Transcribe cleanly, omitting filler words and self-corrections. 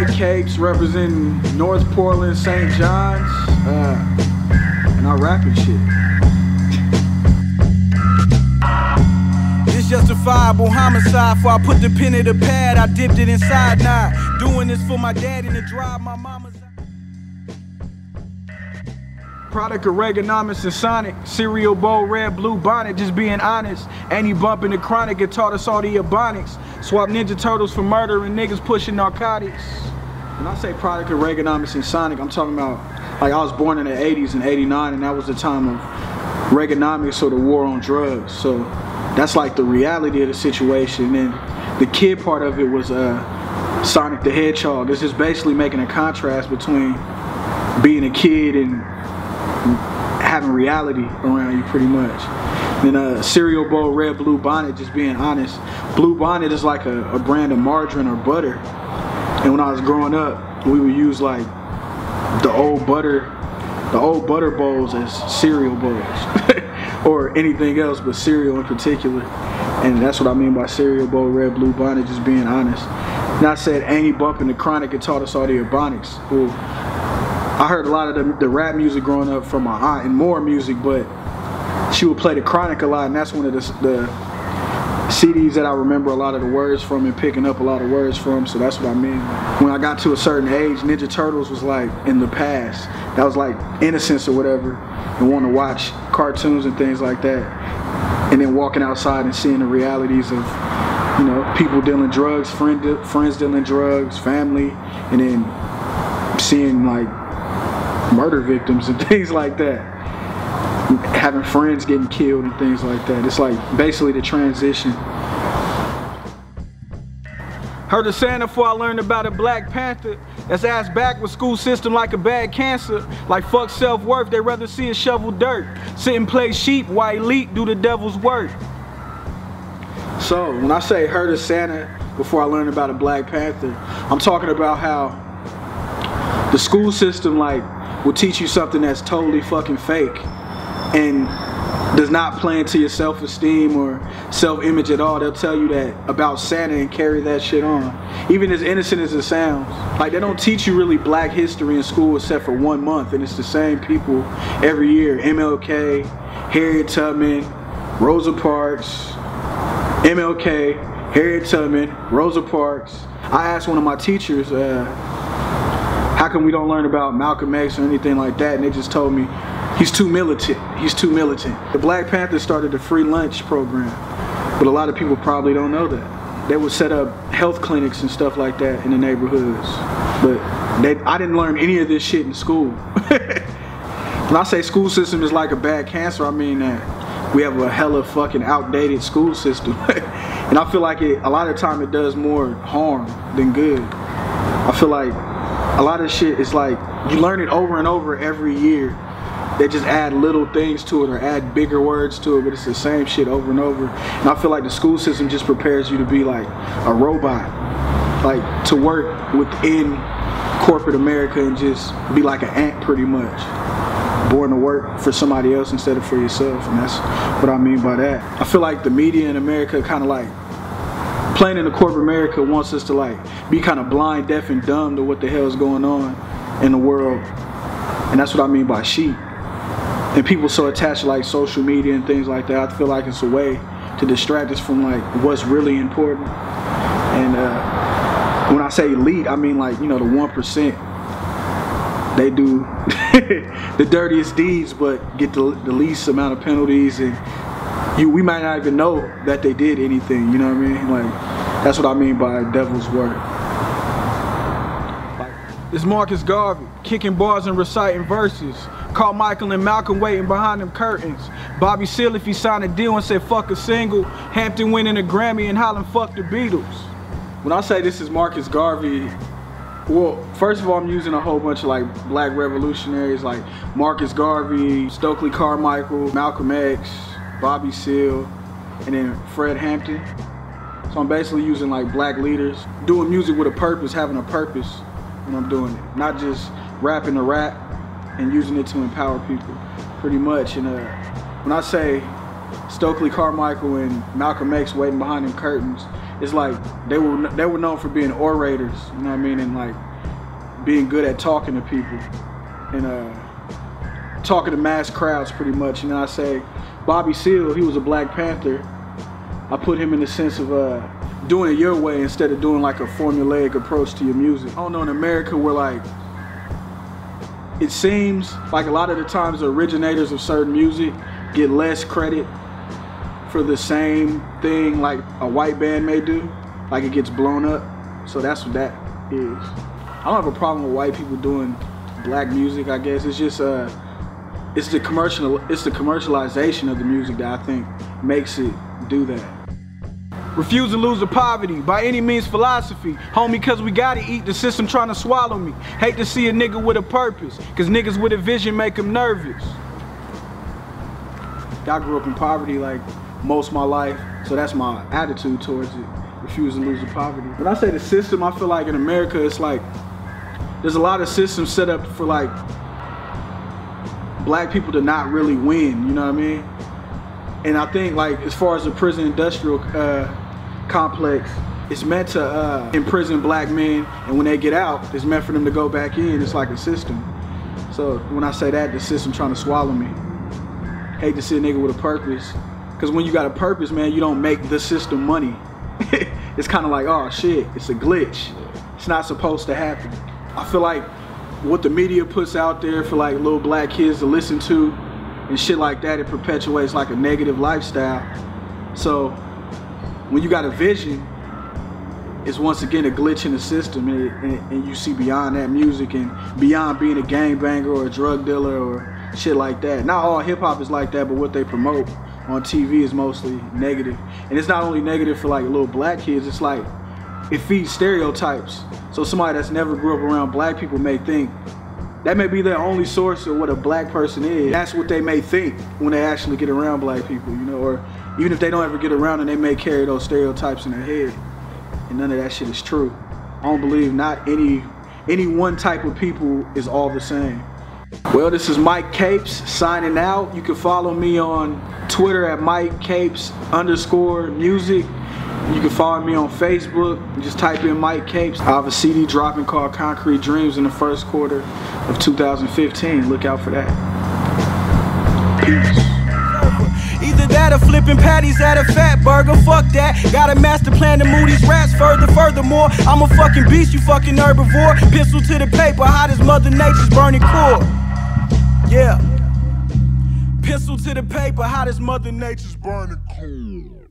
White Capes representing North Portland, St. John's, and I rap and shit. This justifiable homicide. Before I put the pen in the pad, I dipped it inside. Now doing this for my dad in the drive, my mama's. Product of Reaganomics and Sonic, cereal bowl, red, blue bonnet, just being honest. Annie bumping the chronic, it taught us all the ebonics. Swap Ninja Turtles for murder and niggas pushing narcotics. When I say product of Reaganomics and Sonic, I'm talking about, like, I was born in the 80s and 89, and that was the time of Reaganomics or the war on drugs. So that's like the reality of the situation. And the kid part of it was Sonic the Hedgehog. This is basically making a contrast between being a kid and having reality around you, pretty much. Then cereal bowl, red, blue bonnet, just being honest. Blue bonnet is like a brand of margarine or butter. And when I was growing up, we would use like the old butter bowls as cereal bowls. Or anything else but cereal in particular. And that's what I mean by cereal bowl, red, blue bonnet, just being honest. And I said Annie bumping the chronic, it taught us all the ebonics. Well, I heard a lot of the rap music growing up from my aunt and more music, but she would play the chronic a lot, and that's one of the CDs that I remember a lot of the words from and picking up a lot of words from, so that's what I mean. When I got to a certain age, Ninja Turtles was like in the past. That was like innocence or whatever, and wanting to watch cartoons and things like that. And then walking outside and seeing the realities of, you know, people dealing drugs, friends dealing drugs, family, and then seeing like murder victims and things like that. Having friends getting killed and things like that. It's like basically the transition. Heard of Santa before I learned about a Black Panther. That's ass back with school system like a bad cancer. Like fuck self-worth, they rather see us shovel dirt. Sit and play sheep while elite do the devil's work. So when I say heard of Santa before I learned about a Black Panther, I'm talking about how the school system like will teach you something that's totally fucking fake and does not play into your self-esteem or self-image at all. They'll tell you that about Santa and carry that shit on. Even as innocent as it sounds. Like, they don't teach you really black history in school except for 1 month, and it's the same people every year. MLK, Harriet Tubman, Rosa Parks, MLK, Harriet Tubman, Rosa Parks. I asked one of my teachers, how come we don't learn about Malcolm X or anything like that? And they just told me, he's too militant. He's too militant. The Black Panthers started the free lunch program, but a lot of people probably don't know that. They would set up health clinics and stuff like that in the neighborhoods. But I didn't learn any of this shit in school. When I say school system is like a bad cancer, I mean that we have a hella fucking outdated school system. And I feel like a lot of time it does more harm than good. I feel like a lot of shit is like, you learn it over and over every year. They just add little things to it or add bigger words to it, but it's the same shit over and over. And I feel like the school system just prepares you to be like a robot. Like, to work within corporate America and just be like an ant pretty much. Born to work for somebody else instead of for yourself, and that's what I mean by that. I feel like the media in America kind of like, playing in the corporate America wants us to like be kind of blind, deaf, and dumb to what the hell is going on in the world. And that's what I mean by sheep. And people so attached to like social media and things like that, I feel like it's a way to distract us from like what's really important. And when I say elite, I mean like, you know, the 1%. They do the dirtiest deeds but get the least amount of penalties, and we might not even know that they did anything, you know what I mean? Like, that's what I mean by devil's work. It's Marcus Garvey, kicking bars and reciting verses. Caught Michael and Malcolm waiting behind them curtains. Bobby Seale, if he signed a deal and said fuck a single. Hampton winning a Grammy and Holland fuck the Beatles. When I say this is Marcus Garvey, well, first of all, I'm using a whole bunch of like black revolutionaries like Marcus Garvey, Stokely Carmichael, Malcolm X, Bobby Seale, and then Fred Hampton. So I'm basically using like black leaders, doing music with a purpose, having a purpose when I'm doing it. Not just rapping to rap and using it to empower people, pretty much. And when I say Stokely Carmichael and Malcolm X waiting behind them curtains, it's like they were known for being orators, you know what I mean, and like being good at talking to people and talking to mass crowds pretty much. And then I say Bobby Seale, he was a Black Panther. I put him in the sense of doing it your way instead of doing like a formulaic approach to your music. I don't know, in America we're like, it seems like a lot of the times the originators of certain music get less credit for the same thing like a white band may do. Like it gets blown up. So that's what that is. I don't have a problem with white people doing black music, I guess. It's just it's the commercialization of the music that I think makes it do that. Refuse to lose to poverty, by any means philosophy. Homie, cause we gotta eat, the system trying to swallow me. Hate to see a nigga with a purpose, cause niggas with a vision make them nervous. I grew up in poverty like most of my life, so that's my attitude towards it. Refuse to lose to poverty. When I say the system, I feel like in America, it's like, there's a lot of systems set up for like black people to not really win, you know what I mean? And I think like as far as the prison industrial complex, it's meant to imprison black men, and when they get out, it's meant for them to go back in. It's like a system. So when I say that, the system trying to swallow me. Hate to see a nigga with a purpose, because when you got a purpose, man, you don't make the system money. It's kind of like, oh shit, it's a glitch. It's not supposed to happen. I feel like what the media puts out there for like little black kids to listen to and shit like that, it perpetuates like a negative lifestyle. So when you got a vision, it's once again a glitch in the system, and you see beyond that music and beyond being a gangbanger or a drug dealer or shit like that. Not all hip hop is like that, but what they promote on TV is mostly negative. And it's not only negative for like little black kids, it's like it feeds stereotypes. So somebody that's never grew up around black people may think that may be their only source of what a black person is. That's what they may think when they actually get around black people, you know, or even if they don't ever get around them, they may carry those stereotypes in their head. And none of that shit is true. I don't believe not any one type of people is all the same. Well, this is Mike Capes signing out. You can follow me on Twitter at MikeCapes_music. You can follow me on Facebook. Just type in Mike Capes. I have a CD dropping called Concrete Dreams in the first quarter of 2015. Look out for that. Peace. Either that or flipping patties at a fat burger, fuck that. Got a master plan to move these rats furthermore. I'm a fucking beast, you fucking herbivore. Pistol to the paper, hot as Mother Nature's burning core. Yeah. Pistol to the paper, hot as Mother Nature's burning core.